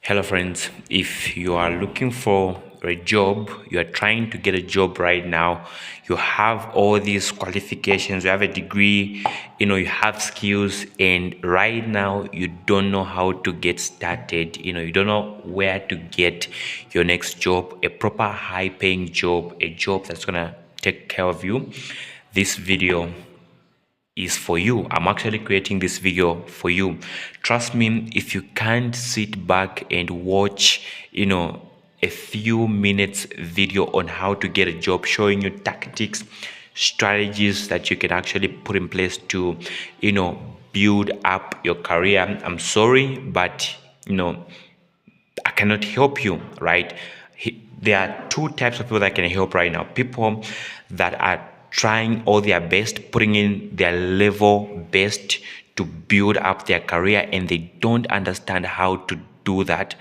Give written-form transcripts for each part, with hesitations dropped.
Hello, friends. If you are looking for a job, you are trying to get a job right now, you have all these qualifications, you have a degree, you have skills, and right now you don't know how to get started, you don't know where to get your next job, a proper high paying job, a job that's gonna take care of you. This video is for you. I'm actually creating this video for you. Trust me, if you can't sit back and watch, a few minutes video on how to get a job, showing you tactics, strategies that you can actually put in place to, build up your career. I'm sorry, but I cannot help you, right? There are two types of people that can help right now. People that are trying all their best, putting in their level best to build up their career, and they don't understand how to do that.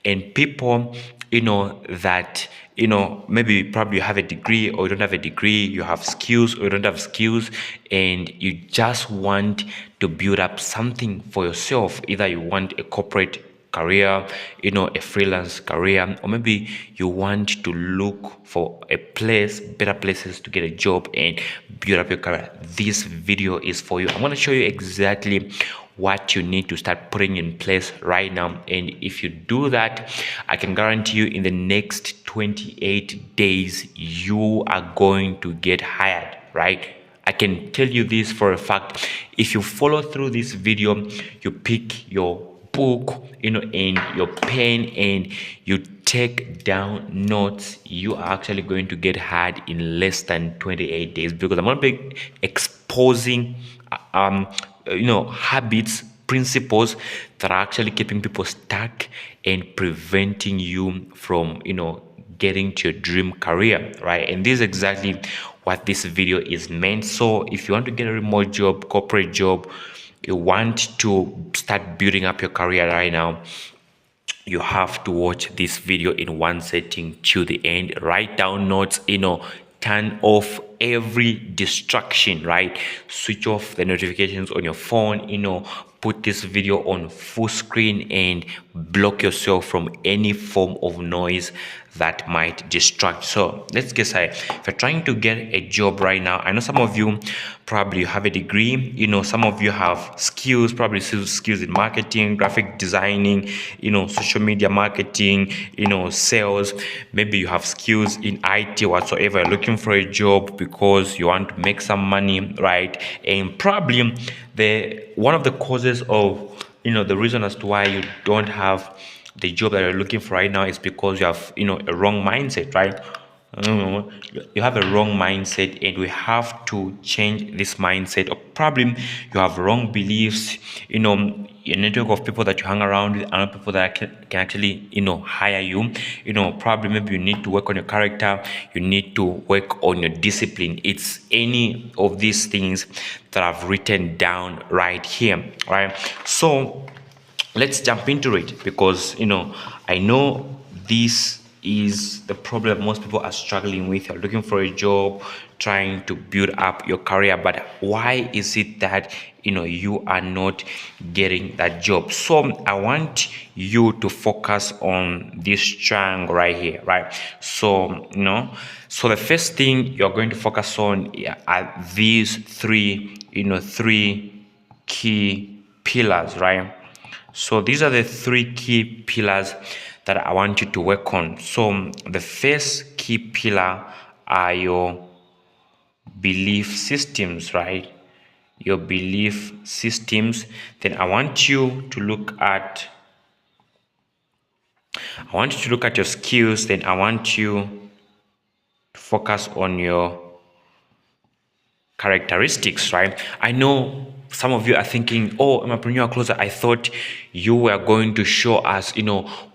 And people, that, maybe probably you have a degree or you don't have a degree, you have skills or you don't have skills, and you just want to build up something for yourself. Either you want a corporate career, a freelance career, or maybe you want to look for better places to get a job and build up your career. This video is for you. I'm going to show you exactly what you need to start putting in place right now, and if you do that, I can guarantee you in the next 28 days you are going to get hired, right? I can tell you this for a fact. If you follow through this video, you pick your book, and your pen, and you take down notes, you are actually going to get hired in less than 28 days, because I'm going to be exposing habits, principles that are actually keeping people stuck and preventing you from getting to your dream career, right? And this is exactly what this video is meant. So if you want to get a remote job, corporate job, you want to start building up your career right now, you have to watch this video in one setting till the end. Write down notes, turn off every distraction, right? Switch off the notifications on your phone, put this video on full screen and block yourself from any form of noise that might distract. So let's get started. If you're trying to get a job right now, I know some of you probably have a degree, some of you have skills, probably skills in marketing, graphic designing, social media marketing, sales. Maybe you have skills in IT whatsoever. You're looking for a job because you want to make some money, right? And probably one of the causes of the reason as to why you don't have the job that you're looking for right now is because you have a wrong mindset, right? You have a wrong mindset, and we have to change this mindset. Or probably you have wrong beliefs, a network of people that you hang around with are not people that can actually hire you. Probably maybe you need to work on your character, you need to work on your discipline. It's any of these things that I've written down right here, right? So let's jump into it, because I know this is the problem most people are struggling with. You're looking for a job, trying to build up your career, but why is it that you are not getting that job? So I want you to focus on this triangle right here, right? So so the first thing you're going to focus on are these three key pillars, right? So these are the three key pillars that I want you to work on. So the first key pillar are your belief systems, right? Your belief systems. Then I want you to look at your skills. Then I want you to focus on your characteristics, right? I know some of you are thinking, oh, Entrepreneur Closer, I thought you were going to show us,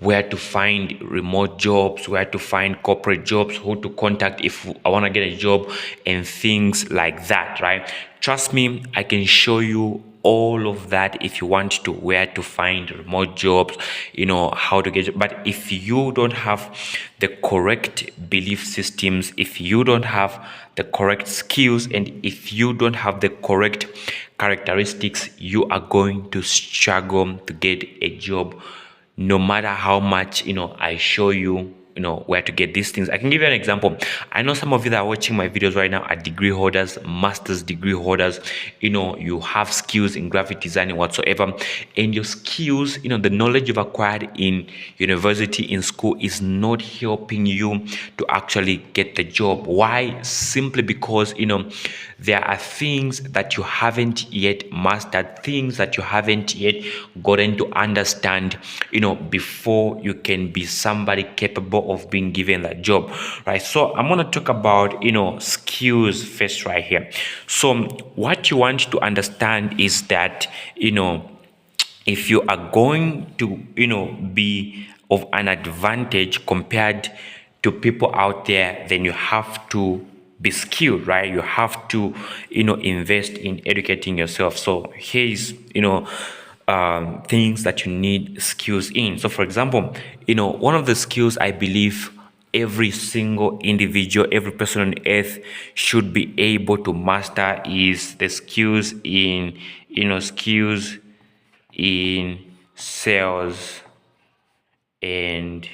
where to find remote jobs, where to find corporate jobs, who to contact if I want to get a job and things like that, right? Trust me, I can show you all of that if you want to, where to find remote jobs, how to get. But if you don't have the correct belief systems, if you don't have the correct skills, and if you don't have the correct characteristics, you are going to struggle to get a job no matter how much I show you where to get these things. I can give you an example. I know some of you that are watching my videos right now are degree holders, master's degree holders. You have skills in graphic design whatsoever, and your skills, the knowledge you've acquired in university, in school, is not helping you to actually get the job. Why? Simply because there are things that you haven't yet mastered, things that you haven't yet gotten to understand before you can be somebody capable of being given that job, right? So I'm going to talk about skills first right here. So what you want to understand is that if you are going to be of an advantage compared to people out there, then you have to be skilled, right? You have to invest in educating yourself. So here's things that you need skills in. So for example, one of the skills I believe every single individual, every person on earth should be able to master is the skills in sales and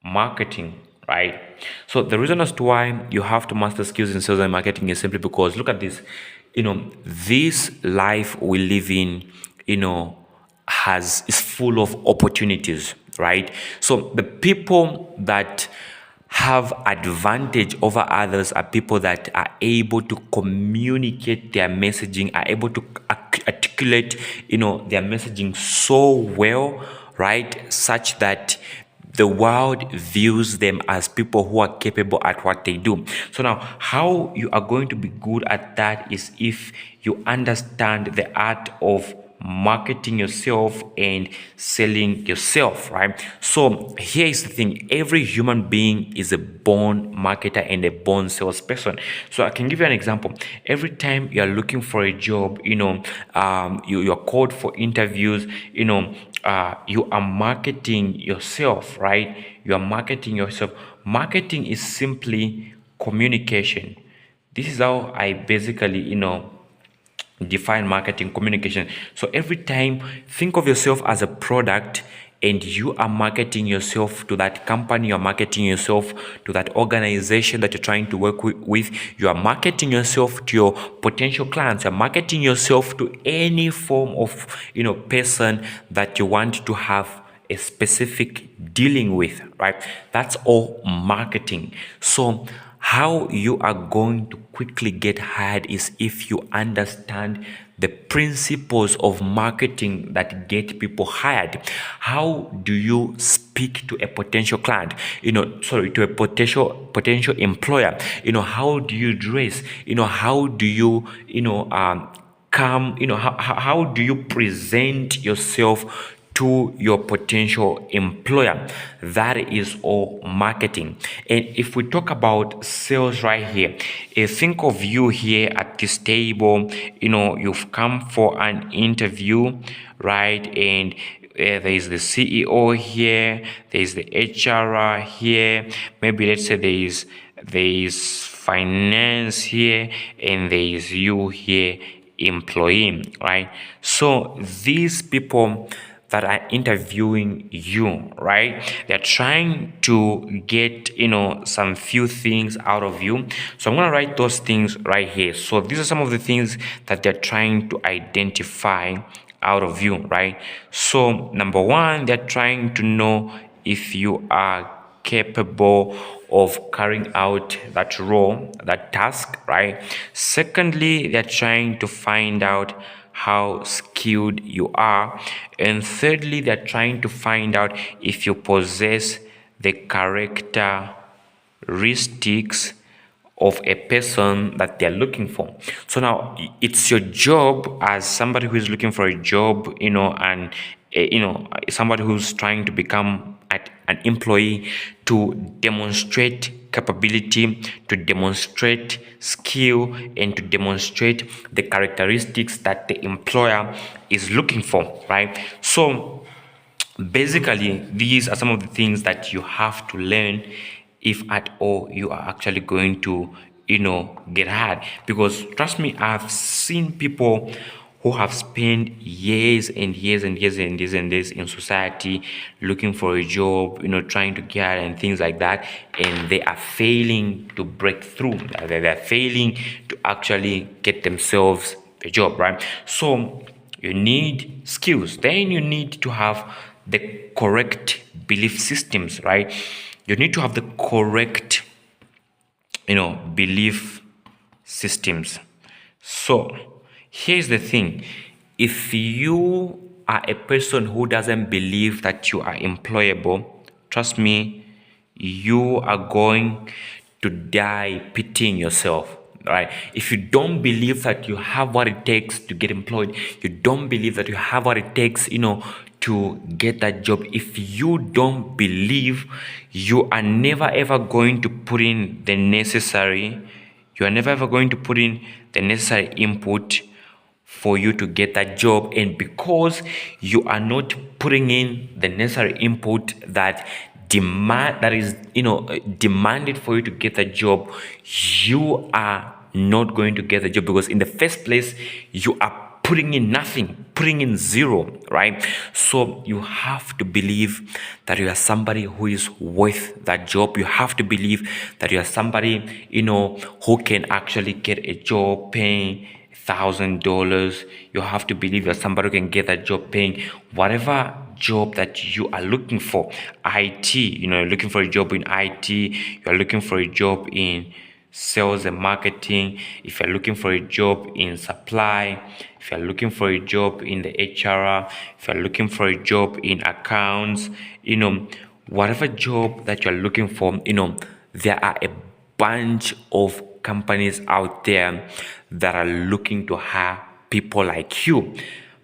marketing, right? So the reason as to why you have to master skills in sales and marketing is simply because, look at this, this life we live in is full of opportunities, right? So the people that have advantage over others are people that are able to communicate their messaging, are able to articulate their messaging so well, right, such that the world views them as people who are capable at what they do. So now, how you are going to be good at that is if you understand the art of marketing yourself and selling yourself, right? So here is the thing: every human being is a born marketer and a born salesperson. So I can give you an example. Every time you are looking for a job, you're called for interviews, you are marketing yourself, right? You are marketing yourself. Marketing is simply communication. This is how I basically define marketing: communication. So every time, think of yourself as a product and you are marketing yourself to that company, you're marketing yourself to that organization that you're trying to work with, you are marketing yourself to your potential clients, you're marketing yourself to any form of person that you want to have a specific dealing with, right? That's all marketing. So how you are going to quickly get hired is if you understand the principles of marketing that get people hired. How do you speak to a potential client? To a potential employer. How do you dress? How do you how do you present yourself to your potential employer? That is all marketing. And if we talk about sales right here, think of you here at this table. You've come for an interview, right? And there is the CEO here, there is the HR here, maybe let's say there is finance here, and there is you here, employee, right? So these people that are interviewing you, right, they're trying to get some few things out of you. So I'm going to write those things right here. So these are some of the things that they're trying to identify out of you, right? So number one, they're trying to know if you are capable of carrying out that role, that task, right? Secondly, they're trying to find out how skilled you are. And thirdly, they're trying to find out if you possess the characteristics of a person that they're looking for. So now it's your job as somebody who is looking for a job, and somebody who's trying to become an employee, to demonstrate capability, to demonstrate skill, and to demonstrate the characteristics that the employer is looking for, right? So basically, these are some of the things that you have to learn if at all you are actually going to get hired. Because trust me, I've seen people who have spent years and years and years and years and years in society looking for a job, trying to get and things like that, and they are failing to break through. They're failing to actually get themselves a job, right? So you need skills. Then you need to have the correct belief systems, right? You need to have the correct, belief systems. So here's the thing. If you are a person who doesn't believe that you are employable, trust me, you are going to die pitying yourself, right? If you don't believe that you have what it takes to get employed, you don't believe that you have what it takes, to get that job, if you don't believe, you are never ever going to put in the necessary, you are never ever going to put in the necessary input for you to get that job. And because you are not putting in the necessary input that is demanded for you to get the job, you are not going to get the job, because in the first place you are putting in nothing, putting in zero, right? So you have to believe that you are somebody who is worth that job. You have to believe that you are somebody who can actually get a job paying $1,000. You have to believe you're somebody who can get that job paying whatever job that you are looking for. IT, you're looking for a job in IT, you're looking for a job in sales and marketing, if you're looking for a job in supply, if you're looking for a job in the HR, if you're looking for a job in accounts, whatever job that you're looking for, there are a bunch of companies out there that are looking to hire people like you.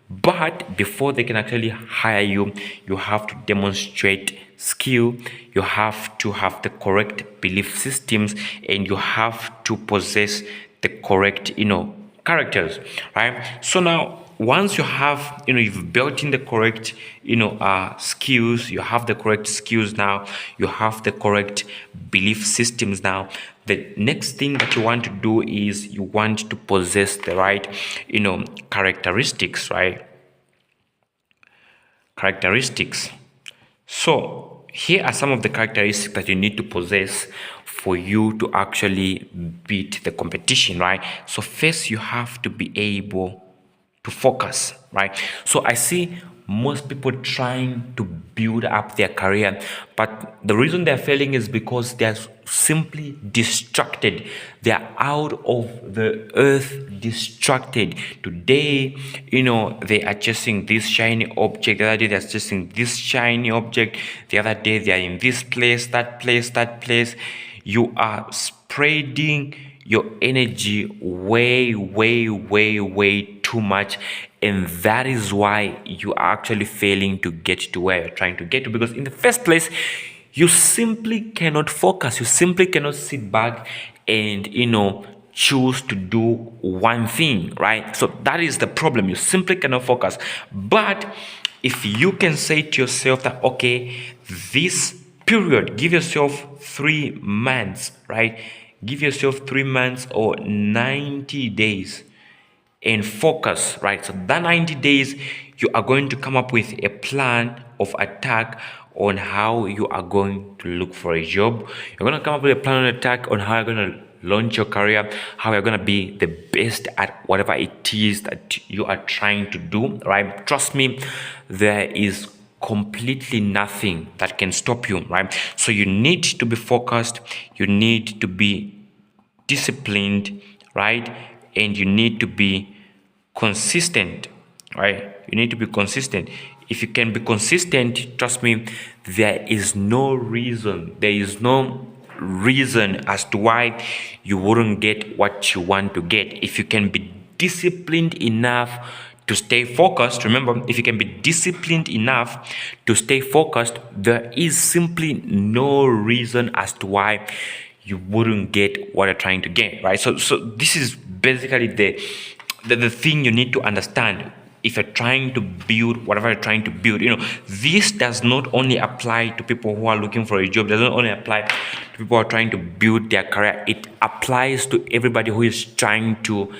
But before they can actually hire you, you have to demonstrate skill, you have to have the correct belief systems, and you have to possess the correct, characters, right? So now, once you have, you've built in the correct, skills, you have the correct skills now, you have the correct belief systems now, the next thing that you want to do is you want to possess the right, characteristics, right? Characteristics. So here are some of the characteristics that you need to possess for you to actually beat the competition, right? So first, you have to be able to focus, right? So I see most people trying to build up their career, but the reason they're failing is because they're simply distracted. They're out of the earth, distracted. Today, they are chasing this shiny object. The other day, they're chasing this shiny object. The other day, they are in this place, that place, that place. You are spreading your energy way, way, way, way too much, and that is why you are actually failing to get to where you're trying to get to, because in the first place you simply cannot focus. You simply cannot sit back and choose to do one thing, right? So that is the problem. You simply cannot focus. But if you can say to yourself that, okay, this period, give yourself 3 months, right? Give yourself 3 months or 90 days and focus, right? So that 90 days, you are going to come up with a plan of attack on how you are going to look for a job. You're going to come up with a plan of attack on how you're going to launch your career, how you're going to be the best at whatever it is that you are trying to do, right? Trust me, there is completely nothing that can stop you, right? So you need to be focused, you need to be disciplined, right? And you need to be consistent, right? You need to be consistent. If you can be consistent, trust me, there is no reason as to why you wouldn't get what you want to get. If you can be disciplined enough to stay focused, remember, if you can be disciplined enough to stay focused, there is simply no reason as to why you wouldn't get what you're trying to get, right? So this is basically the thing you need to understand. If you're trying to build whatever you're trying to build, this does not only apply to people who are looking for a job, doesn't only apply to people who are trying to build their career. It applies to everybody who is trying to,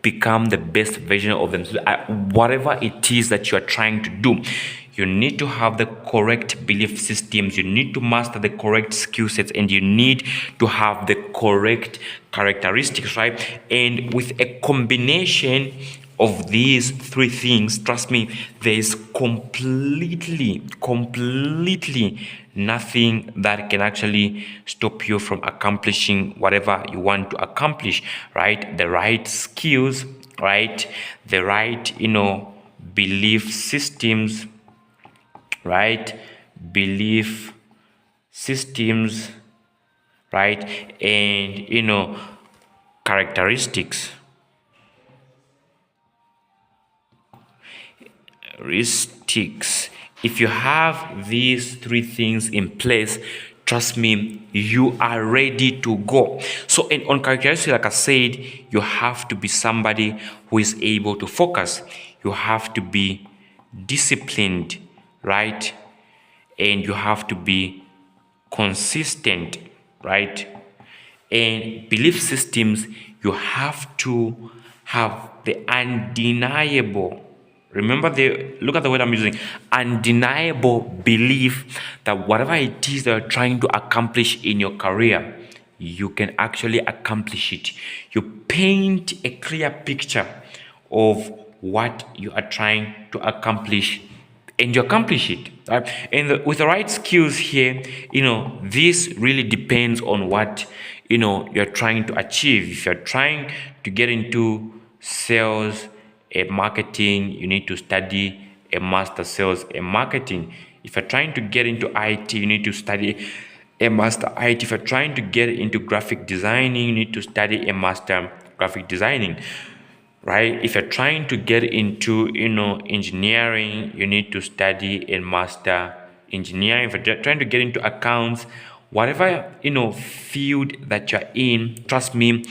become the best version of themselves at whatever it is that you are trying to do. You need to have the correct belief systems, you need to master the correct skill sets, and you need to have the correct characteristics, right? And with a combination of these three things, trust me, there is completely nothing that can actually stop you from accomplishing whatever you want to accomplish, right? The right skills, right? The right, belief systems, right? Belief systems, right? And characteristics. If you have these three things in place, trust me, you are ready to go. So, and on characteristics, like I said, you have to be somebody who is able to focus. You have to be disciplined, right? And you have to be consistent, right? And belief systems, you have to have the undeniable, look at the word I'm using, undeniable belief that whatever it is that you're trying to accomplish in your career, you can actually accomplish it. You paint a clear picture of what you are trying to accomplish, and you accomplish it, right? And with the right skills here, this really depends on what you're trying to achieve. If you're trying to get into sales and marketing, you need to study a master sales and marketing. If you're trying to get into IT, you need to study a master IT. If you're trying to get into graphic designing, you need to study a master graphic designing, right? If you're trying to get into engineering, you need to study a master engineering. If you're trying to get into accounts, whatever field that you're in, trust me,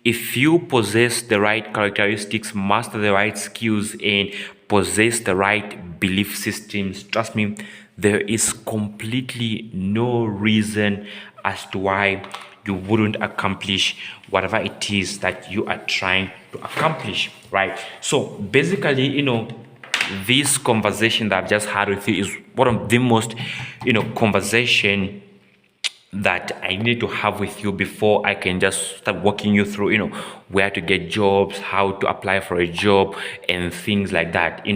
if you possess the right characteristics, master the right skills, and possess the right belief systems, trust me, there is completely no reason as to why you wouldn't accomplish whatever it is that you are trying to accomplish, right? So basically, this conversation that I've just had with you is one of the most, conversation that I need to have with you before I can just start walking you through, where to get jobs, how to apply for a job, and things like that,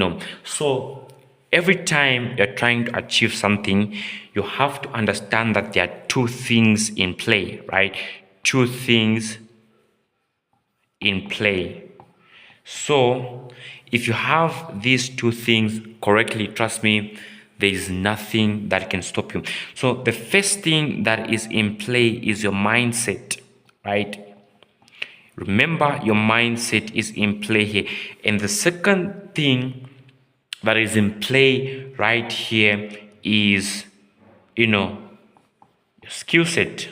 So every time you're trying to achieve something, you have to understand that there are two things in play, right? Two things in play. So if you have these two things correctly, trust me, there is nothing that can stop you. So the first thing that is in play is your mindset, right? Remember, your mindset is in play here. And the second thing that is in play right here is, your skill set.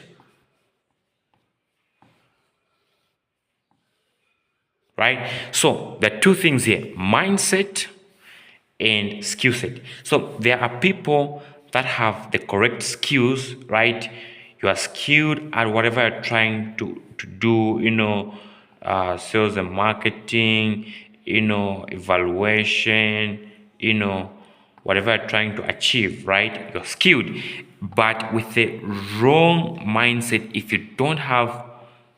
Right? So there are two things here, mindset and skill set. So there are people that have the correct skills, right? You are skilled at whatever you're trying to do, sales and marketing, evaluation, whatever you're trying to achieve, right? You're skilled. But with the wrong mindset, if you don't have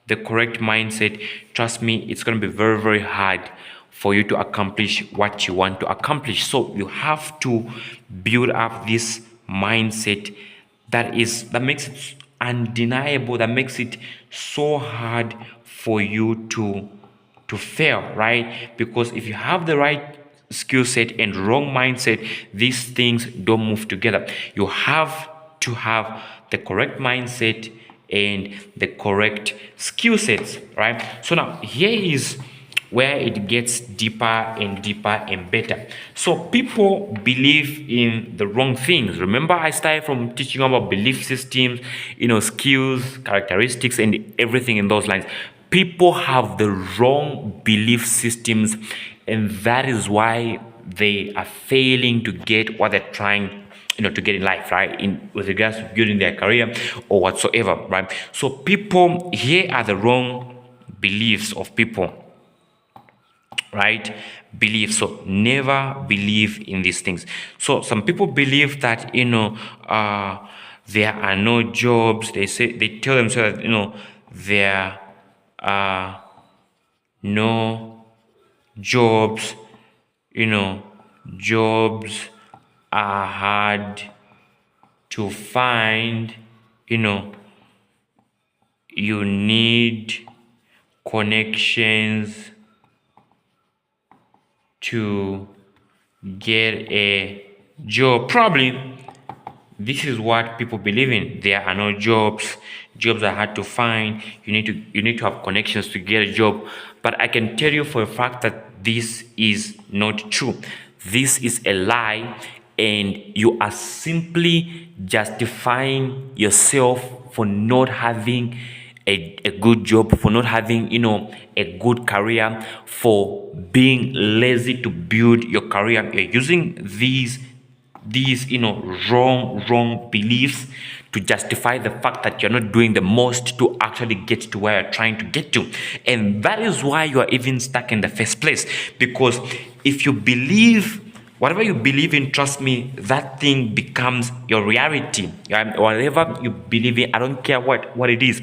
the correct mindset, trust me, it's going to be very, very hard for you to accomplish what you want to accomplish. So you have to build up this mindset that makes it undeniable, that makes it so hard for you to fail, right? Because if you have the right skill set and wrong mindset, these things don't move together. You have to have the correct mindset and the correct skill sets, right? So now here is where it gets deeper and deeper and better. So people believe in the wrong things. Remember, I started from teaching about belief systems, skills, characteristics, and everything in those lines. People have the wrong belief systems, and that is why they are failing to get what they're trying to get in life, right? With regards to building their career or whatsoever, right? So people, here are the wrong beliefs of people. right? Belief. So never believe in these things. So some people believe that there are no jobs. They tell themselves that there are no jobs. Jobs are hard to find. You need connections to get a job. Probably this is what people believe in. There are no jobs. Jobs are hard to find. You need to have connections to get a job. But I can tell you for a fact that this is not true. This is a lie, and you are simply justifying yourself for not having a good job, for not having a good career, for being lazy to build your career. You're using these wrong beliefs to justify the fact that you're not doing the most to actually get to where you're trying to get to. And that is why you are even stuck in the first place. Because if you believe whatever you believe in, trust me, that thing becomes your reality. Whatever you believe in, I don't care what it is,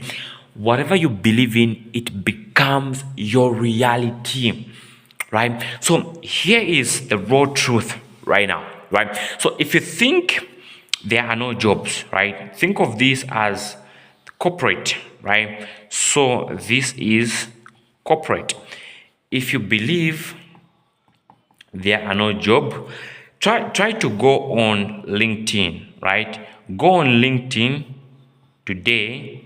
whatever you believe in, it becomes your reality, right? So here is the raw truth right now, right? So if you think there are no jobs, right, think of this as corporate, right? So this is corporate. If you believe there are no job, try to go on LinkedIn, right? Go on LinkedIn today,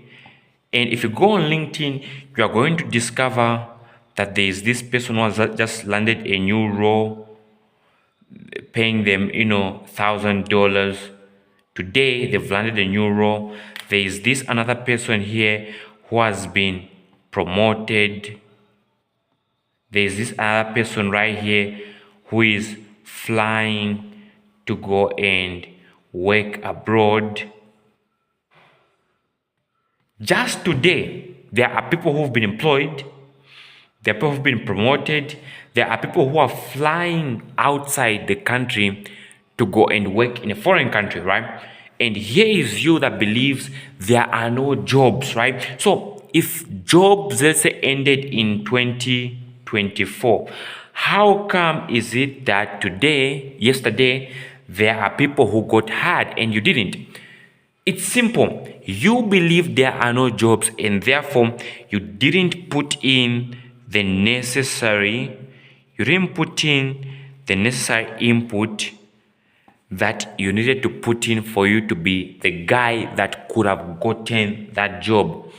and if you go on LinkedIn, you are going to discover that there is this person who has just landed a new role, paying them $1,000. Today they've landed a new role. There is this another person here who has been promoted. There is this other person right here who is flying to go and work abroad. Just today, there are people who've been employed, there are people who've been promoted, there are people who are flying outside the country to go and work in a foreign country, right? And here is you that believes there are no jobs, right? So if jobs, let's say, ended in 2024, how come is it that yesterday, there are people who got hired and you didn't? It's simple. You believe there are no jobs, and therefore you didn't put in the necessary input that you needed to put in for you to be the guy that could have gotten that job.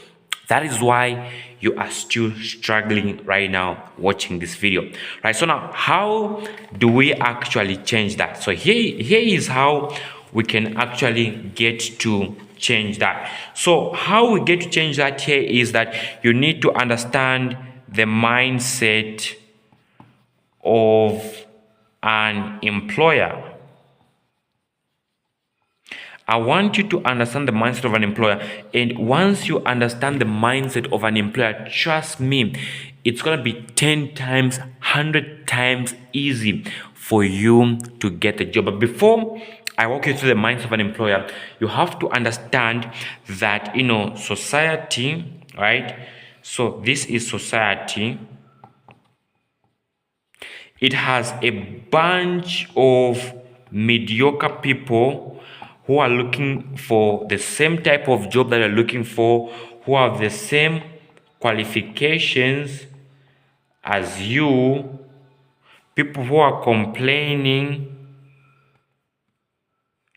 That is why you are still struggling right now watching this video, right? So now, how do we actually change that? So here is how we can actually get to change that. So how we get to change that here is that you need to understand the mindset of an employer. I want you to understand the mindset of an employer. And once you understand the mindset of an employer, trust me, it's going to be 10 times, 100 times easy for you to get a job. But before I walk you through the mindset of an employer, you have to understand that, society, right? So this is society. It has a bunch of mediocre people who are looking for the same type of job that you're looking for, who have the same qualifications as you, people who are complaining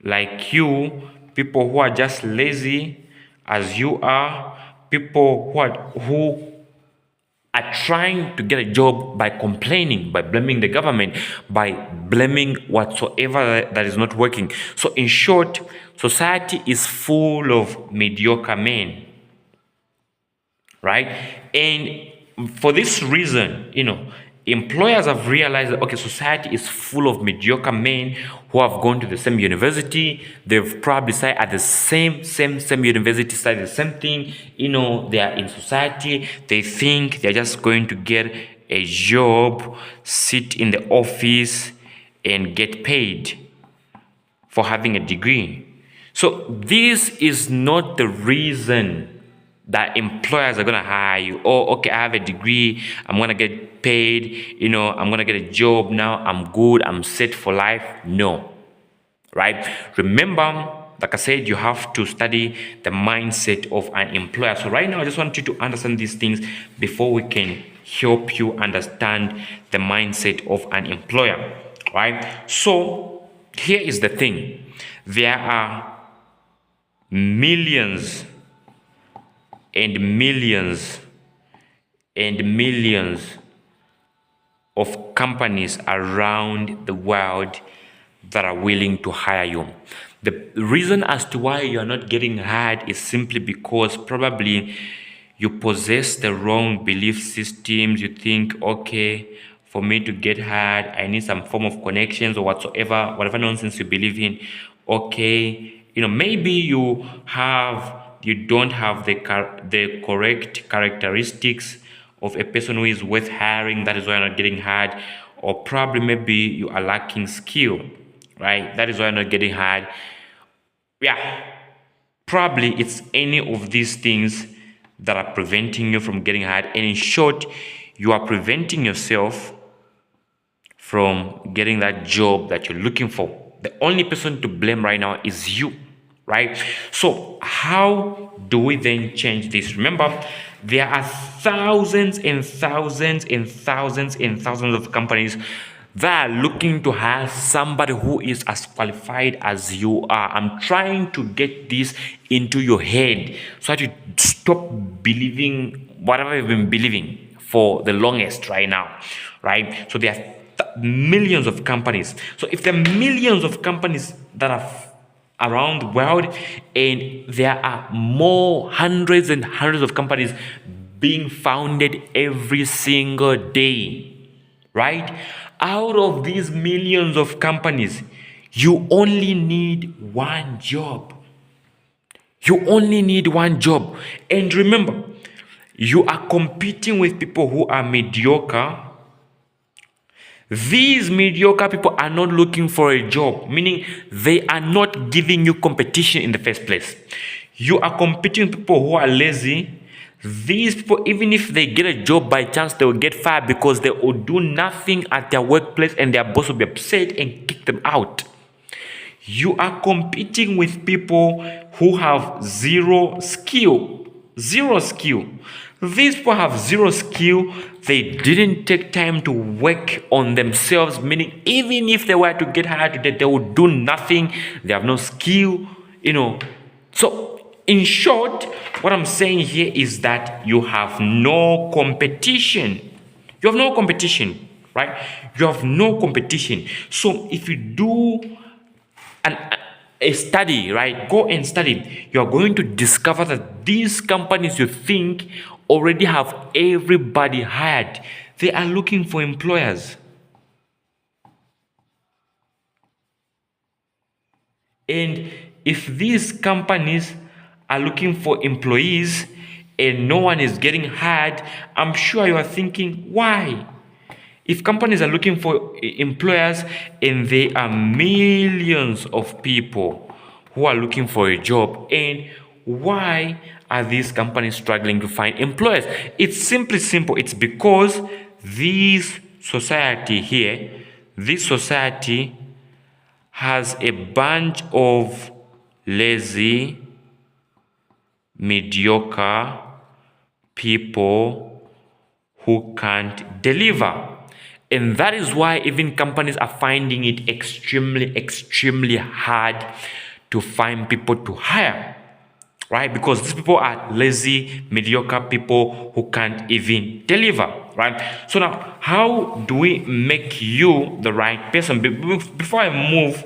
like you, people who are just lazy as you are, people who are trying to get a job by complaining, by blaming the government, by blaming whatsoever that is not working. So in short, society is full of mediocre men, right? And for this reason, employers have realized that, okay, society is full of mediocre men who have gone to the same university. They've probably studied at the same university, studied the same thing. They are in society. They think they're just going to get a job, sit in the office, and get paid for having a degree. So this is not the reason that employers are going to hire you. Oh, okay, I have a degree, I'm going to get paid, I'm going to get a job now, I'm good, I'm set for life. No, right? Remember, like I said, you have to study the mindset of an employer. So right now, I just want you to understand these things before we can help you understand the mindset of an employer, right? So here is the thing. There are millions and millions and millions of companies around the world that are willing to hire you. The reason as to why you're not getting hired is simply because probably you possess the wrong belief systems. You think, okay, for me to get hired, I need some form of connections or whatever nonsense you believe in. Okay, maybe you don't have the correct characteristics of a person who is worth hiring. That is why you're not getting hired. Or probably maybe you are lacking skill, right? That is why you're not getting hired. Yeah, probably it's any of these things that are preventing you from getting hired. And in short, you are preventing yourself from getting that job that you're looking for. The only person to blame right now is you, right? So how do we then change this? Remember, there are thousands and thousands and thousands and thousands of companies that are looking to hire somebody who is as qualified as you are. I'm trying to get this into your head so that you stop believing whatever you've been believing for the longest right now, right? So there are millions of companies. So if there are millions of companies that are around the world, and there are more hundreds and hundreds of companies being founded every single day, right? Out of these millions of companies, you only need one job. You only need one job. And remember, you are competing with people who are mediocre. These mediocre people are not looking for a job, meaning they are not giving you competition in the first place. You are competing with people who are lazy. These people, even if they get a job by chance, they will get fired because they will do nothing at their workplace and their boss will be upset and kick them out. You are competing with people who have zero skill. Zero skill. These people have zero skill. They didn't take time to work on themselves, meaning even if they were to get hired today, they would do nothing. They have no skill, So in short, what I'm saying here is that you have no competition. You have no competition, right? You have no competition. So if you do a study, right? Go and study. You are going to discover that these companies you think already have everybody hired. They are looking for employers. And if these companies are looking for employees and no one is getting hired, I'm sure you are thinking, why? If companies are looking for employers and there are millions of people who are looking for a job, and why are these companies struggling to find employers? It's simply simple. It's because this society has a bunch of lazy, mediocre people who can't deliver. And that is why even companies are finding it extremely hard to find people to hire, right? Because these people are lazy, mediocre people who can't even deliver, right? So now, how do we make you the right person? Before I move,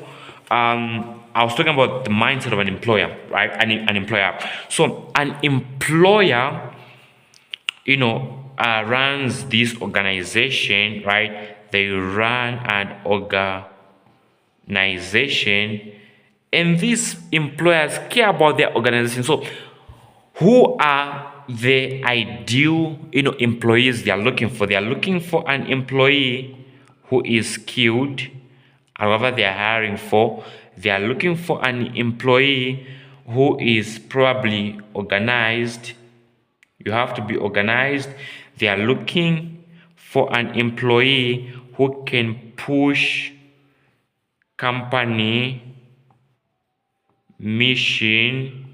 I was talking about the mindset of an employer, right? An employer. So an employer, runs this organization, right? They run an organization, and these employers care about their organization. So who are the ideal, employees they are looking for. They are looking for an employee who is skilled. However, they are hiring for. They are looking for an employee who is probably organized. You have to be organized. They are looking for an employee who can push company mission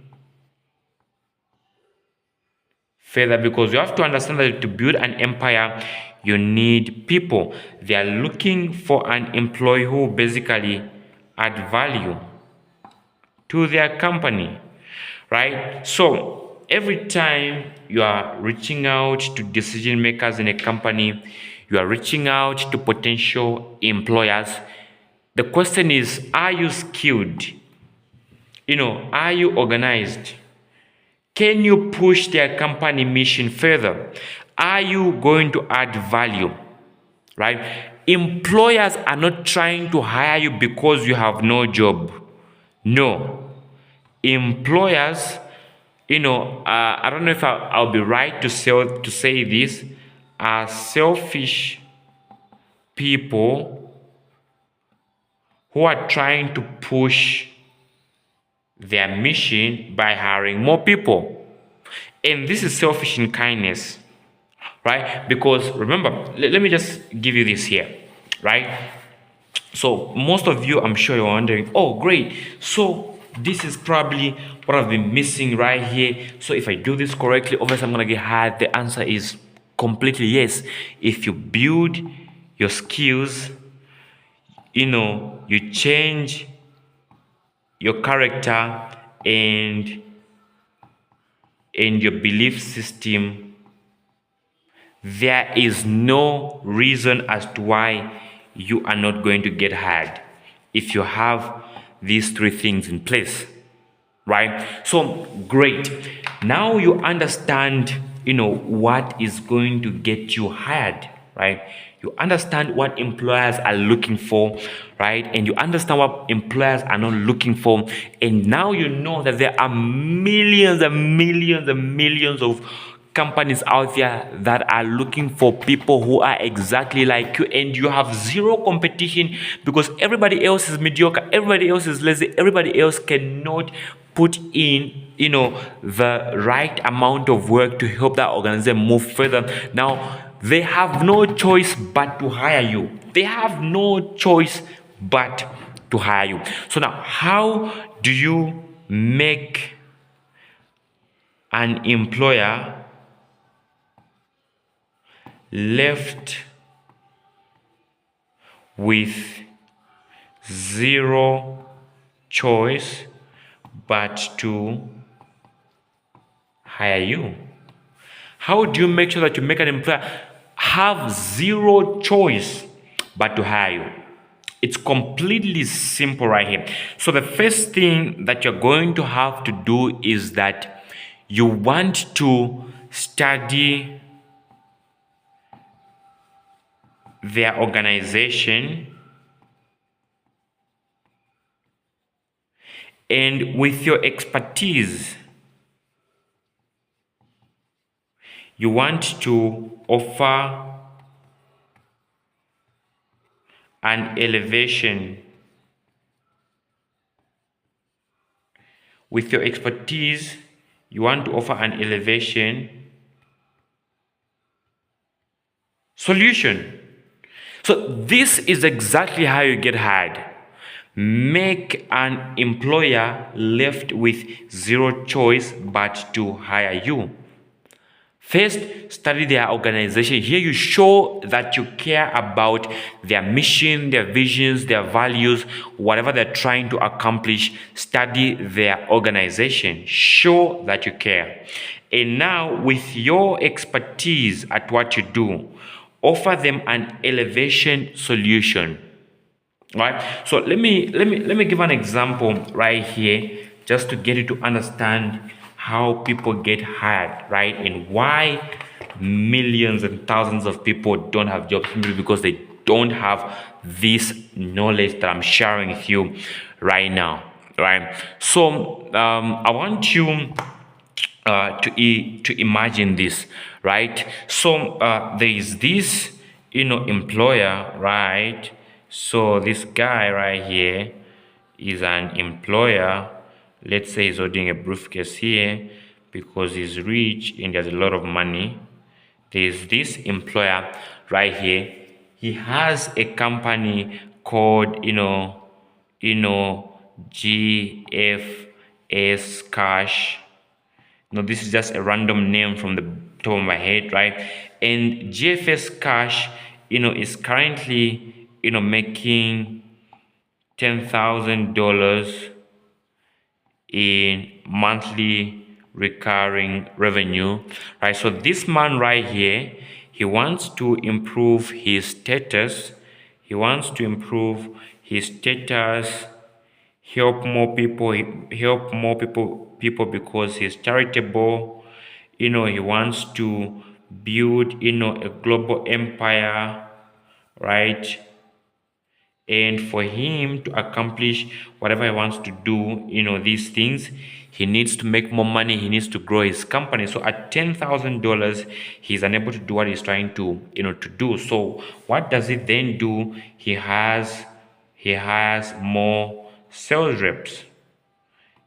further, because you have to understand that to build an empire you need people. They are looking for an employee who basically add value to their company, right? So every time you are reaching out to decision makers in a company, you are reaching out to potential employers, the question is, are you skilled? Are you organized? Can you push their company mission further? Are you going to add value? Right? Employers are not trying to hire you because you have no job. No. Employers, I don't know if I'll be right to say this, are selfish people who are trying to push their mission by hiring more people. And this is selfish in kindness, right? Because remember, let me just give you this here, right? So most of you, I'm sure you're wondering, oh great, so this is probably what I've been missing right here. So if I do this correctly, obviously I'm gonna get hired. The answer is completely yes. If you build your skills, you change your character and your belief system, there is no reason as to why you are not going to get hired if you have these three things in place, right? So great, now you understand what is going to get you hired, right? You understand what employers are looking for, right? And you understand what employers are not looking for. And now you know that there are millions and millions and millions of companies out there that are looking for people who are exactly like you, and you have zero competition because everybody else is mediocre, everybody else is lazy, everybody else cannot put in the right amount of work to help that organization move further. Now they have no choice but to hire you. They have no choice but to hire you. So now, how do you make an employer left with zero choice but to hire you? How do you make sure that you make an employer have zero choice but to hire you? It's completely simple right here. So the first thing that you're going to have to do is that you want to study their organization, and with your expertise you want to offer an elevation. With your expertise you want to offer an elevation solution. So this is exactly how you get hired. Make an employer left with zero choice but to hire you. First, study their organization. Here you show that you care about their mission, their visions, their values, whatever they're trying to accomplish. Study their organization. Show that you care. And now, with your expertise at what you do, offer them an elevation solution. Right? So let me give an example right here, just to get you to understand how people get hired, right? And why millions and thousands of people don't have jobs, simply because they don't have this knowledge that I'm sharing with you right now, right? So I want you to imagine this, right? So there is this, employer, right? So this guy right here is an employer. Let's say he's holding a briefcase here because he's rich and he has a lot of money. There's this employer right here. He has a company called, GFS Cash. No, this is just a random name from the top of my head, right? And GFS Cash, is currently, making $10,000 in monthly recurring revenue, right? So this man right here, he wants to improve his status. He wants to improve his status, help more people because he's charitable. He wants to build, a global empire, right? And for him to accomplish whatever he wants to do, these things, he needs to make more money. He needs to grow his company. So at $10,000, he's unable to do what he's trying to, to do. So what does it then do? He has more sales reps.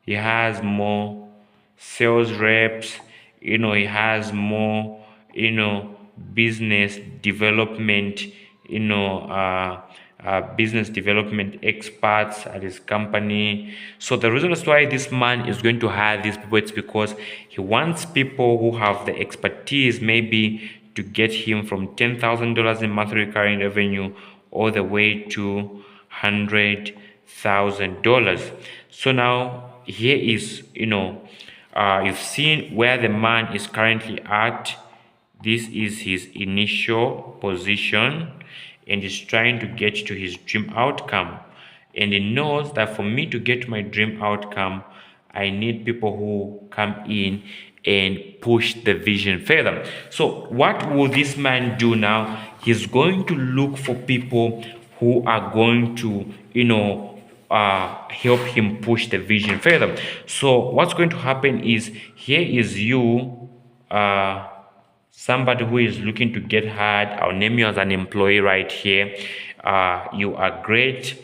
He has more sales reps. He has more, business development, business development experts at his company. So the reason as why this man is going to hire these people, it's because he wants people who have the expertise, maybe to get him from $10,000 in monthly recurring revenue all the way to $100,000. So now here is, you've seen where the man is currently at. This is his initial position, and he's trying to get to his dream outcome. And he knows that for me to get to my dream outcome, I need people who come in and push the vision further. So what will this man do now? He's going to look for people who are going to, help him push the vision further. So what's going to happen is, here is you, somebody who is looking to get hired. I'll name you as an employee right here. You are great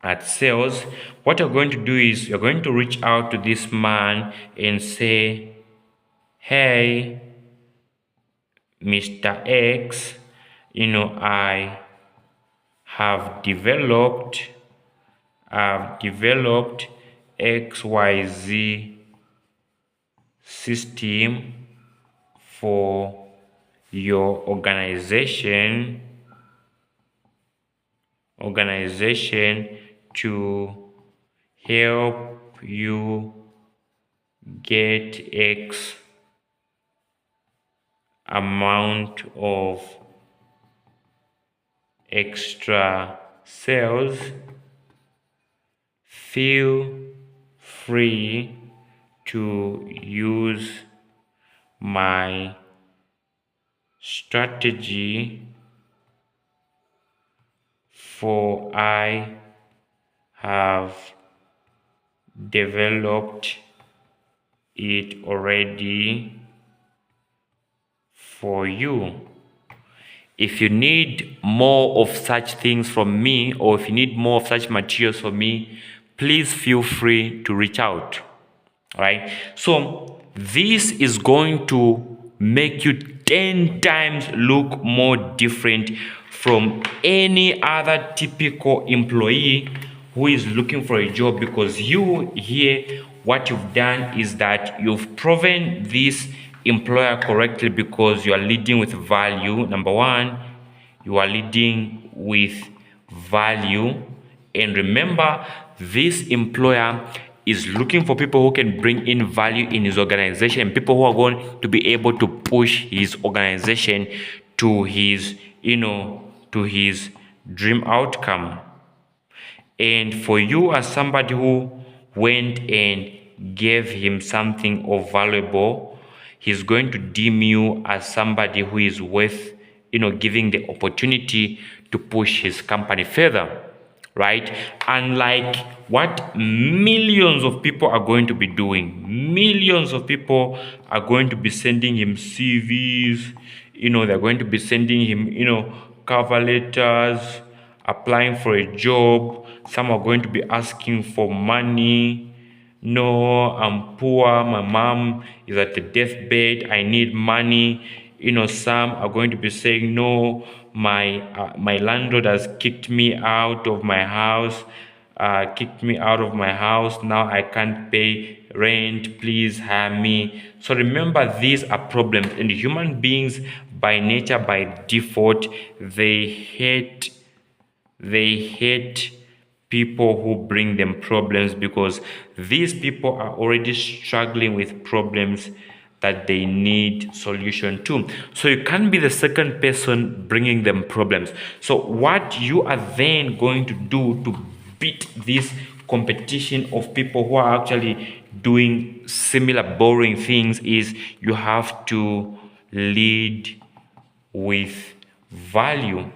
at sales. What you're going to do is you're going to reach out to this man and say, hey, Mr. X, I have developed XYZ system for your organization to help you get X amount of extra sales. Feel free to use my strategy, for I have developed it already for you. If you need more of such things from me, or if you need more of such materials from me, please feel free to reach out. All right. So this is going to make you 10 times look more different from any other typical employee who is looking for a job, because you here, what you've done is that you've proven this employer correctly, because you are leading with value. Number one, you are leading with value. And remember, this employer is looking for people who can bring in value in his organization, and people who are going to be able to push his organization to his, to his dream outcome. And for you, as somebody who went and gave him something of valuable, he's going to deem you as somebody who is worth, giving the opportunity to push his company further, right? Unlike what millions of people are going to be doing. Millions of people are going to be sending him CVs, they're going to be sending him, cover letters, applying for a job. Some are going to be asking for money. No, I'm poor. My mom is at the deathbed. I need money. Some are going to be saying, no, my landlord has kicked me out of my house. Now I can't pay rent. Please hire me. So remember, these are problems, and human beings, by nature, by default, they hate people who bring them problems, because these people are already struggling with problems that they need solution to. So you can't be the second person bringing them problems. So what you are then going to do to beat this competition of people who are actually doing similar boring things is you have to lead with value,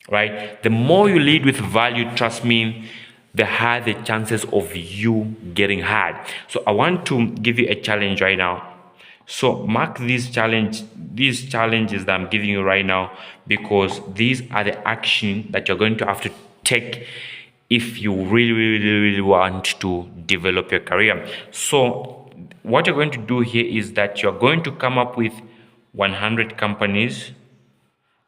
right? The more you lead with value, trust me, the higher the chances of you getting hired. So I want to give you a challenge right now. So mark these challenges that I'm giving you right now, because these are the action that you're going to have to take if you really, really, really want to develop your career. So what you're going to do here is that you're going to come up with 100 companies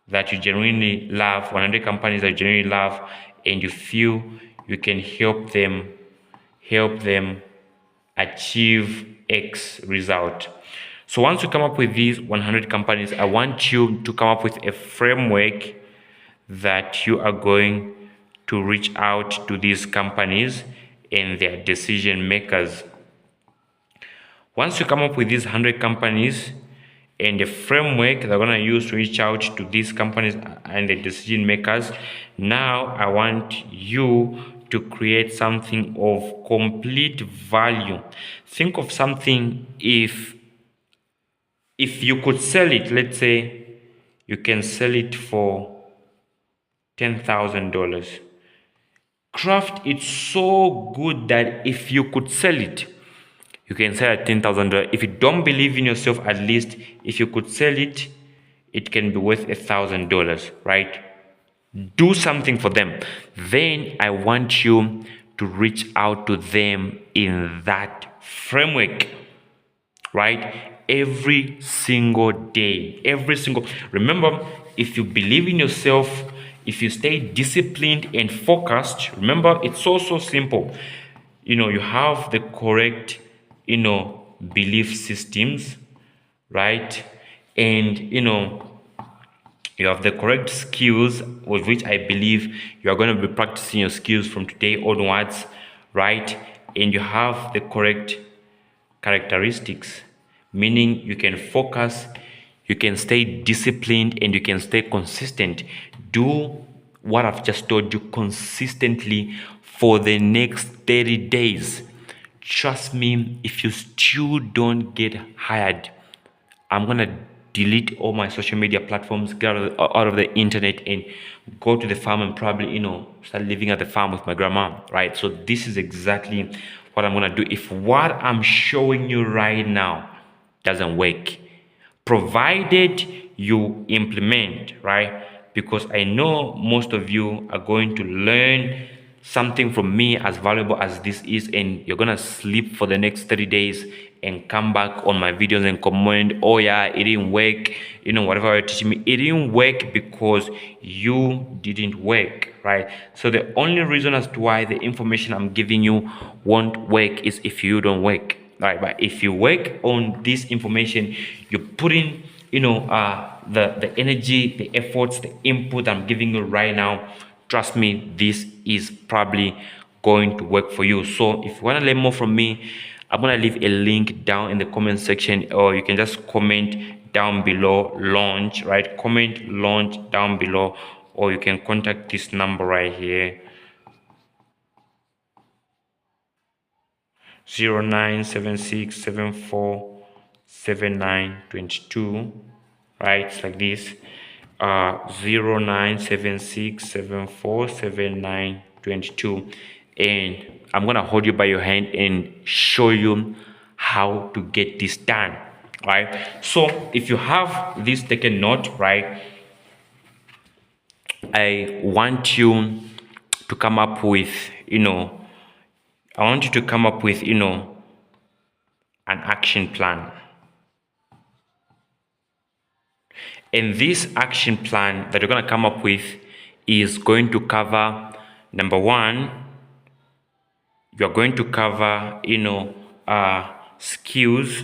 that you genuinely love, 100 companies that you genuinely love, and you feel you can help them achieve X result. So once you come up with these 100 companies, I want you to come up with a framework that you are going to reach out to these companies and their decision makers. Once you come up with these 100 companies and the framework they're going to use to reach out to these companies and the decision makers, now I want you to create something of complete value. Think of something, if you could sell it, let's say you can sell it for $10,000. Craft it so good that if you could sell it, you can sell at $10,000. If you don't believe in yourself, at least if you could sell it, it can be worth $1,000, right? Do something for them. Then I want you to reach out to them in that framework, right? Every single day, remember, if you believe in yourself, if you stay disciplined and focused, remember, it's so simple. You have the correct, belief systems, right? And, you have the correct skills, with which I believe you are going to be practicing your skills from today onwards, right? And you have the correct characteristics, meaning you can focus, you can stay disciplined, and you can stay consistent. Do what I've just told you consistently for the next 30 days. Trust me, if you still don't get hired, I'm gonna delete all my social media platforms, get out of the internet, and go to the farm and probably, start living at the farm with my grandma, right? So this is exactly what I'm gonna do if what I'm showing you right now doesn't work, provided you implement, right? Because I know most of you are going to learn something from me, as valuable as this is, and you're gonna sleep for the next 30 days and come back on my videos and comment, oh yeah, it didn't work, whatever you're teaching me, it didn't work because you didn't work, right? So the only reason as to why the information I'm giving you won't work is if you don't work, right? But if you work on this information, you put in, the energy, the efforts, the input I'm giving you right now, trust me, this is probably going to work for you. So if you want to learn more from me, I'm going to leave a link down in the comment section, or you can just comment down below launch, right? Comment launch down below, or you can contact this number right here, 0976747922, right? It's like this, 0976747922. 22, and I'm gonna hold you by your hand and show you how to get this done, right? So if you have this taken note, right, I want you to come up with, I want you to come up with, an action plan. And this action plan that you're going to come up with is going to cover, number one, you're going to cover, skills.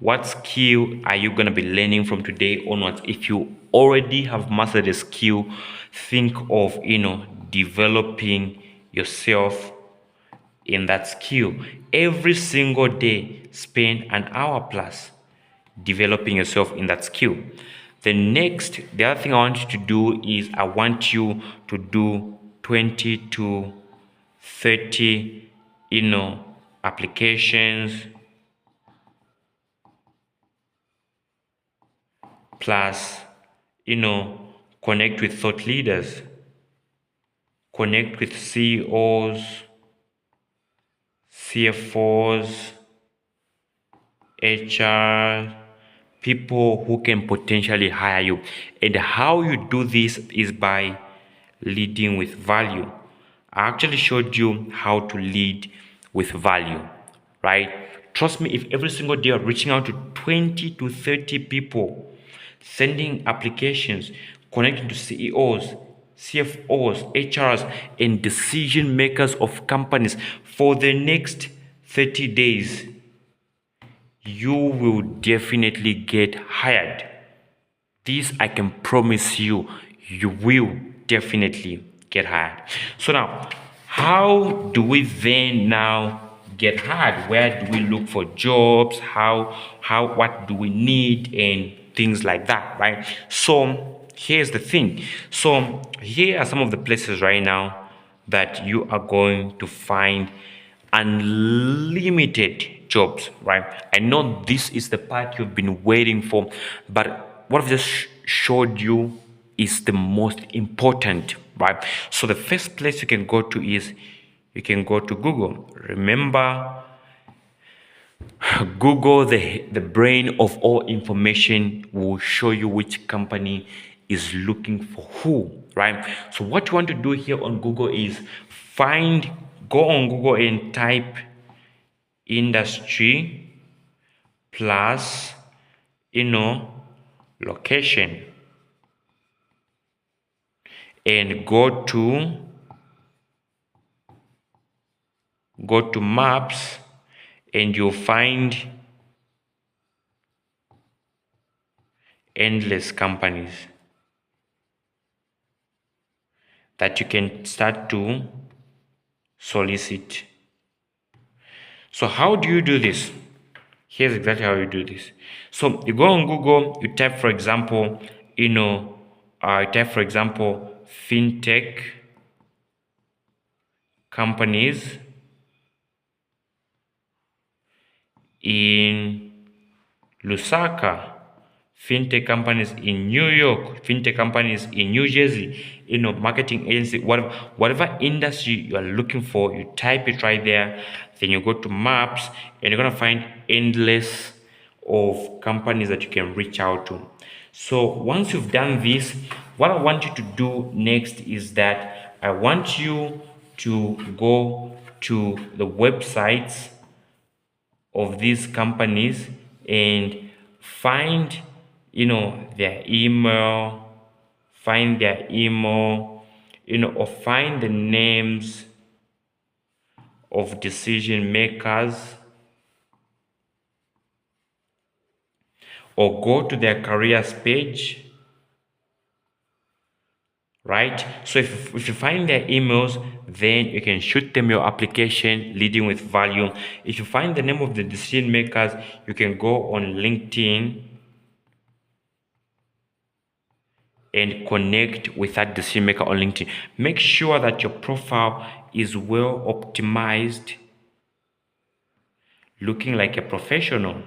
What skill are you going to be learning from today onwards? If you already have mastered a skill, think of, developing yourself in that skill. Every single day, spend an hour plus developing yourself in that skill. The other thing I want you to do is I want you to do 20 to 30, applications plus, connect with thought leaders, connect with CEOs, CFOs, HR, people who can potentially hire you. And how you do this is by leading with value. I actually showed you how to lead with value, right? Trust me, if every single day you're reaching out to 20 to 30 people, sending applications, connecting to CEOs, CFOs, HRs, and decision makers of companies for the next 30 days, you will definitely get hired. This I can promise you, you will definitely get hired. So now, how do we then now get hired? Where do we look for jobs? What do we need and things like that, right? So here's the thing. So here are some of the places right now that you are going to find unlimited jobs, right? I know this is the part you've been waiting for, but what I've just showed you is the most important, right? So the first place you can go to is you can go to Google. Remember, Google, the brain of all information, will show you which company is looking for who, right? So what you want to do here on Google is go on Google and type industry plus, location, and go to maps, and you'll find endless companies that you can start to solicit. So how do you do this? Here's exactly how you do this. So you go on Google, you type, for example, fintech companies in Lusaka, fintech companies in New York, fintech companies in New Jersey, marketing agency, whatever industry you are looking for, you type it right there. Then you go to maps and you're gonna find endless of companies that you can reach out to. So once you've done this, what I want you to do next is that I want you to go to the websites of these companies and find their email, or find the names of decision makers, or go to their careers page, right? So if you find their emails, then you can shoot them your application leading with value. If you find the name of the decision makers, you can go on LinkedIn and connect with that decision maker on LinkedIn. Make sure that your profile is well optimized, looking like a professional.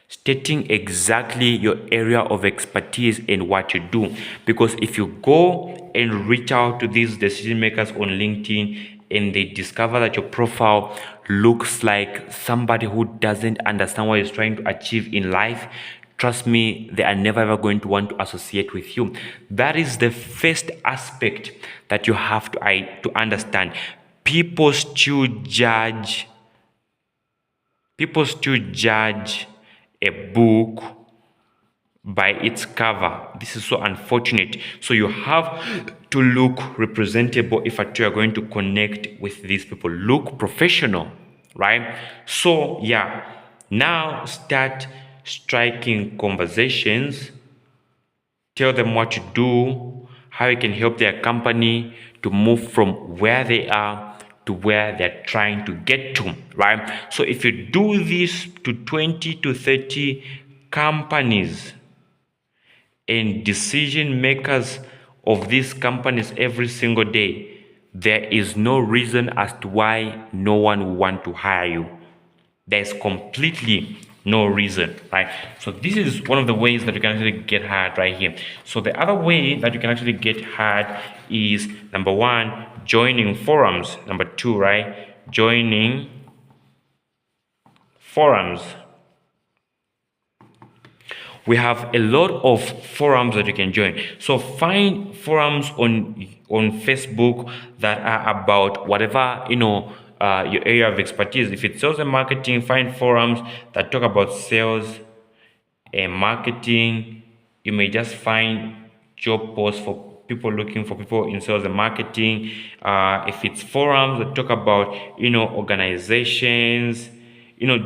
stating exactly your area of expertise and what you do. Because if you go and reach out to these decision makers on LinkedIn and they discover that your profile looks like somebody who doesn't understand what you're trying to achieve in life, trust me, they are never ever going to want to associate with you. That is the first aspect that you have to understand. People still judge People still judge a book by its cover. This is so unfortunate. So you have to look representable if at all you're going to connect with these people. Look professional, right? So yeah, now start striking conversations. Tell them what to do, how you can help their company to move from where they are to where they're trying to get to, right? So if you do this to 20 to 30 companies and decision makers of these companies every single day, there is no reason as to why no one will want to hire you. There's completely no reason, right? So this is one of the ways that you can actually get hired right here. So the other way that you can actually get hired is, number one, joining forums. Number two, right, joining forums. We have a lot of forums that you can join. So find forums on Facebook that are about whatever, your area of expertise. If it's sales and marketing, find forums that talk about sales and marketing. You may just find job posts for people looking for people in sales and marketing. If it's forums that talk about, organizations,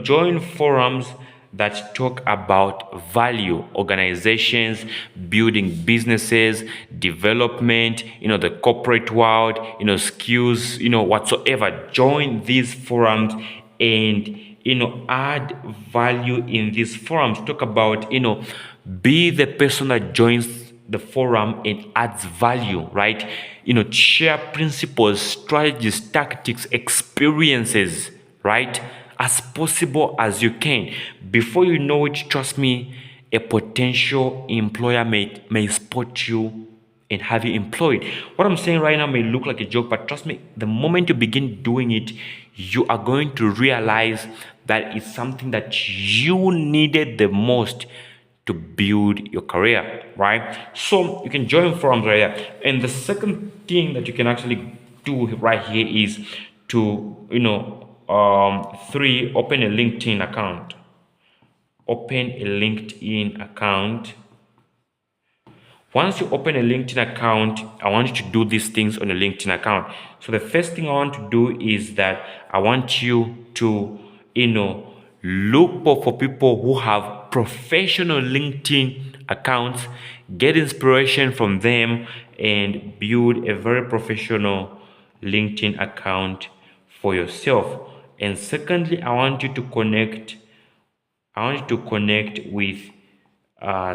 join forums that talk about value, organizations, building businesses, development, the corporate world, skills, whatsoever. Join these forums and add value in these forums. Talk about, be the person that joins the forum and adds value, right? Share principles, strategies, tactics, experiences, right, as possible as you can. Before you know it, trust me, a potential employer may spot you and have you employed. What I'm saying right now may look like a joke, but trust me, the moment you begin doing it, you are going to realize that it's something that you needed the most to build your career, right? So you can join forums right there. And the second thing that you can actually do right here is to, three, open a LinkedIn account. Open a LinkedIn account. Once you open a LinkedIn account, I want you to do these things on a LinkedIn account. So the first thing I want to do is that I want you to, look for people who have professional LinkedIn accounts, get inspiration from them, and build a very professional LinkedIn account for yourself. And secondly, I want you to connect. With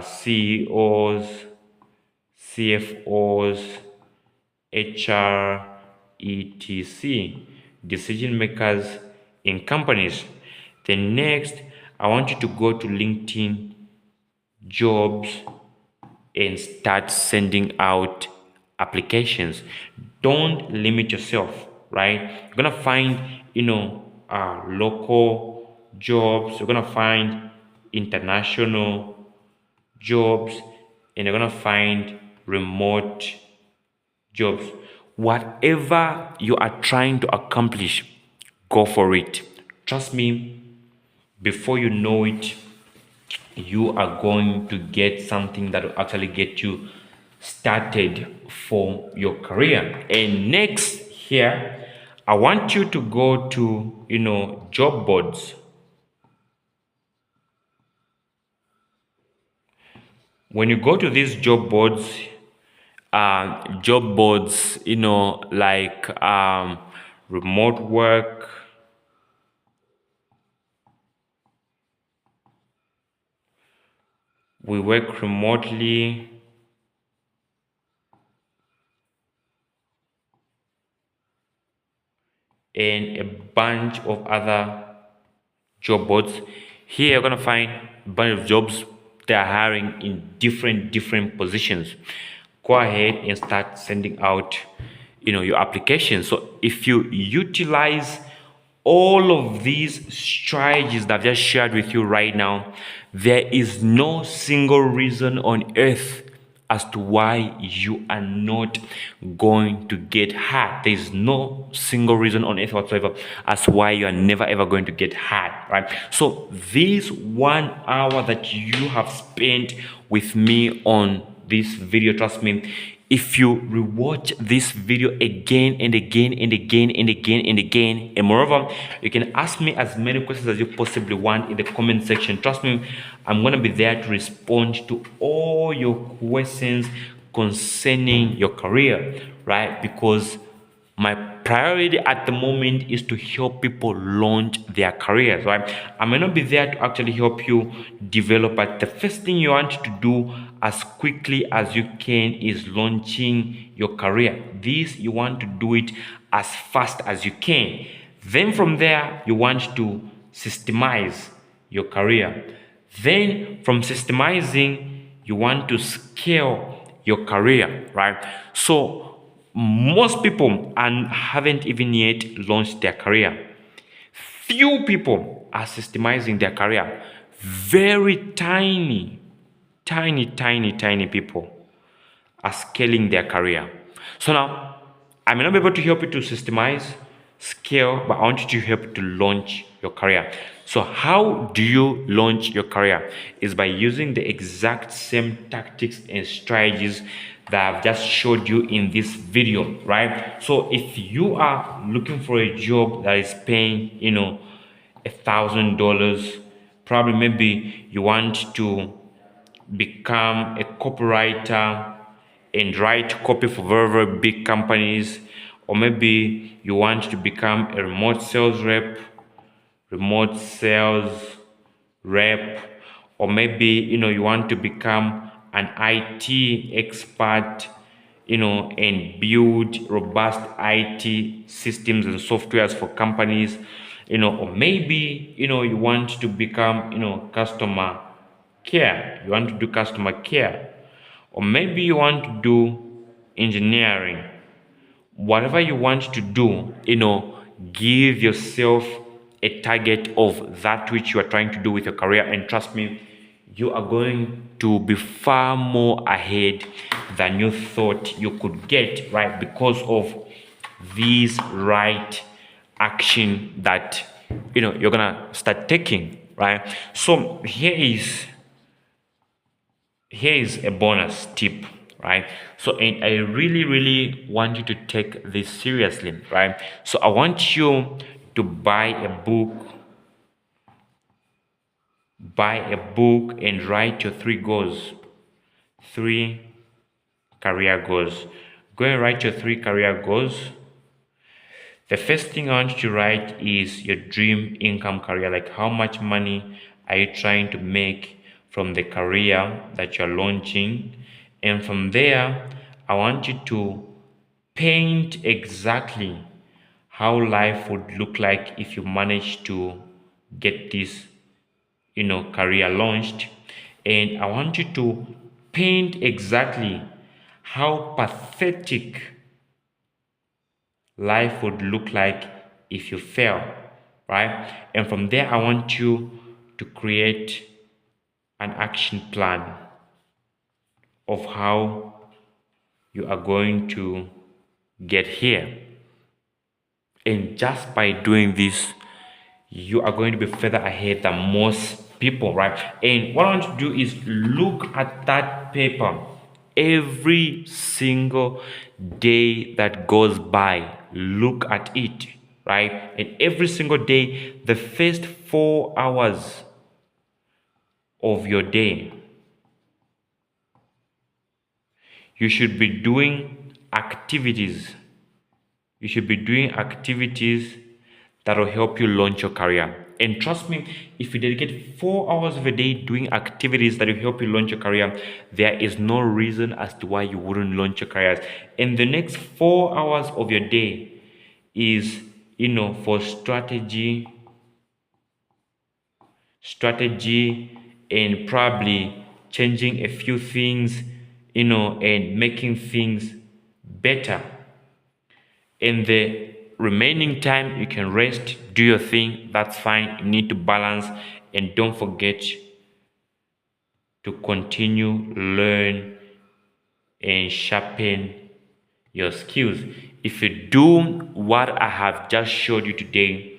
CEOs, CFOs, HR, etc., decision makers in companies. Then next, I want you to go to LinkedIn jobs and start sending out applications. Don't limit yourself, right? You're gonna find, local jobs. You're gonna find international jobs, and you're gonna find remote jobs. Whatever you are trying to accomplish, go for it. Trust me, before you know it, you are going to get something that will actually get you started for your career. And next here, I want you to go to, job boards. When you go to these job boards, like remote work, we work remotely, and a bunch of other job boards. Here you're gonna find a bunch of jobs. They are hiring in different positions. Go ahead and start sending out, your application. So if you utilize all of these strategies that I've just shared with you right now, there is no single reason on earth as to why you are not going to get hurt. There is no single reason on earth whatsoever as why you are never ever going to get hurt, right? So this 1 hour that you have spent with me on this video, trust me, if you rewatch this video again and again and again and again and again, and moreover, you can ask me as many questions as you possibly want in the comment section. Trust me, I'm going to be there to respond to all your questions concerning your career, right? Because my priority at the moment is to help people launch their careers, right? I may not be there to actually help you develop, but the first thing you want to do as quickly as you can is launching your career. This, you want to do it as fast as you can. Then from there, you want to systemize your career. Then from systemizing, you want to scale your career, right? So most people haven't even yet launched their career. Few people are systemizing their career. Very tiny people are scaling their career. So now, I may not be able to help you to systemize, scale, but I want you to help to launch your career. So how do you launch your career? Is by using the exact same tactics and strategies that I've just showed you in this video, right? So if you are looking for a job that is paying, $1,000, probably maybe you want to become a copywriter and write copy for very big companies, or maybe you want to become a remote sales rep, or maybe you want to become an IT expert, and build robust IT systems and softwares for companies, or maybe you want to become customer care. You want to do customer care, or maybe you want to do engineering. Whatever you want to do, give yourself a target of that which you are trying to do with your career, and trust me, you are going to be far more ahead than you thought you could get, right? Because of these right action that you're gonna start taking, right? So here is a bonus tip, right? So, and I really want you to take this seriously, right? So I want you to buy a book and write your three career goals. Go and write your 3 career goals. The first thing I want you to write is your dream income career, like how much money are you trying to make from the career that you're launching. And from there, I want you to paint exactly how life would look like if you manage to get this career launched. And I want you to paint exactly how pathetic life would look like if you fail, right? And from there, I want you to create an action plan of how you are going to get here. And just by doing this, you are going to be further ahead than most people, right? And what I want to do is look at that paper every single day that goes by. Look at it, right? And every single day, the first 4 hours of your day, you should be doing activities. You should be doing activities that will help you launch your career. And trust me, if you dedicate 4 hours of a day doing activities that will help you launch your career, there is no reason as to why you wouldn't launch your career. And the next 4 hours of your day is, for strategy strategy, and probably changing a few things, and making things better. In the remaining time, you can rest, do your thing, that's fine. You need to balance, and don't forget to continue learn and sharpen your skills. If you do what I have just showed you today,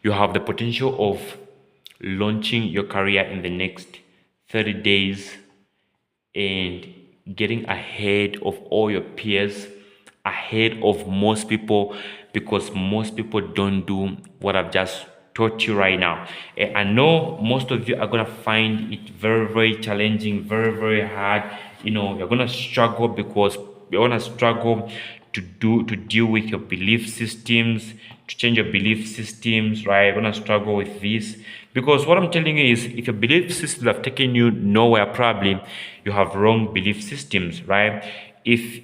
you have the potential of launching your career in the next 30 days and getting ahead of all your peers, ahead of most people, because most people don't do what I've just taught you right now. And I know most of you are gonna find it very, very challenging, very, very hard. You're gonna struggle because you're gonna struggle to deal with your belief systems, to change your belief systems, right? You're gonna struggle with this because what I'm telling you is, if your belief systems have taken you nowhere, probably you have wrong belief systems, right? If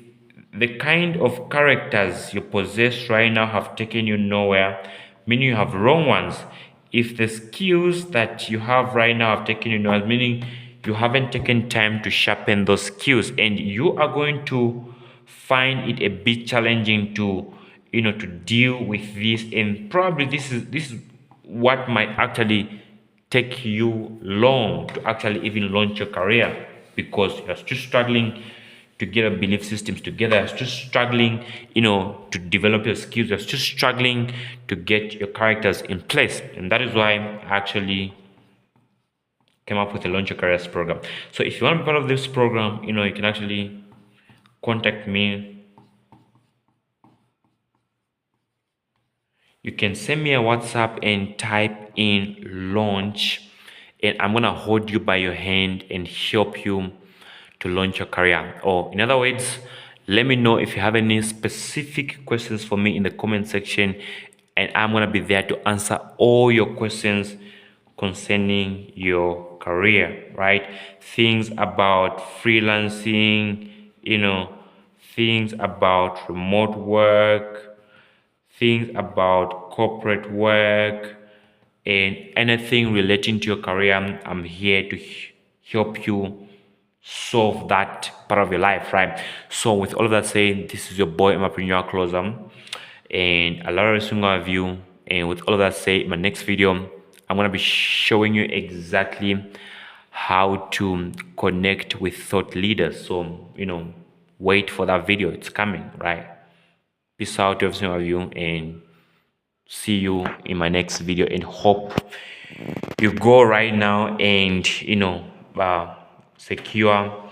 the kind of characters you possess right now have taken you nowhere, meaning you have wrong ones. If the skills that you have right now have taken you nowhere, meaning you haven't taken time to sharpen those skills, and you are going to find it a bit challenging to deal with this, and probably this is what might actually take you long to actually even launch your career, because you're still struggling to get your belief systems together. You're still struggling, to develop your skills. You're still struggling to get your characters in place, and that is why I actually came up with a launch your careers program. So if you want to be part of this program, you can actually contact me. You can send me a WhatsApp and type in launch, and I'm gonna hold you by your hand and help you to launch your career. Or in other words, let me know if you have any specific questions for me in the comment section, and I'm gonna be there to answer all your questions concerning your career, right? Things about freelancing, things about remote work, things about corporate work, and anything relating to your career. I'm here to help you solve that part of your life, right? So with all of that said, this is your boy Entrepreneur Closer, and I love every single one of you. And with all of that said, in my next video, I'm gonna be showing you exactly how to connect with thought leaders. So wait for that video, it's coming, right? Peace out to every single one of you, and see you in my next video, and hope you go right now and secure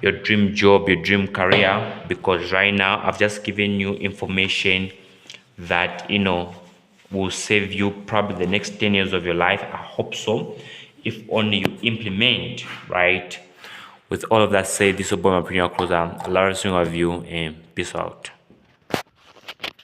your dream job, your dream career, because right now I've just given you information that will save you probably the next 10 years of your life. I hope so, if only you implement, right? With all of that said, this is Obama Premier Closer. I love every single one of you, and peace out.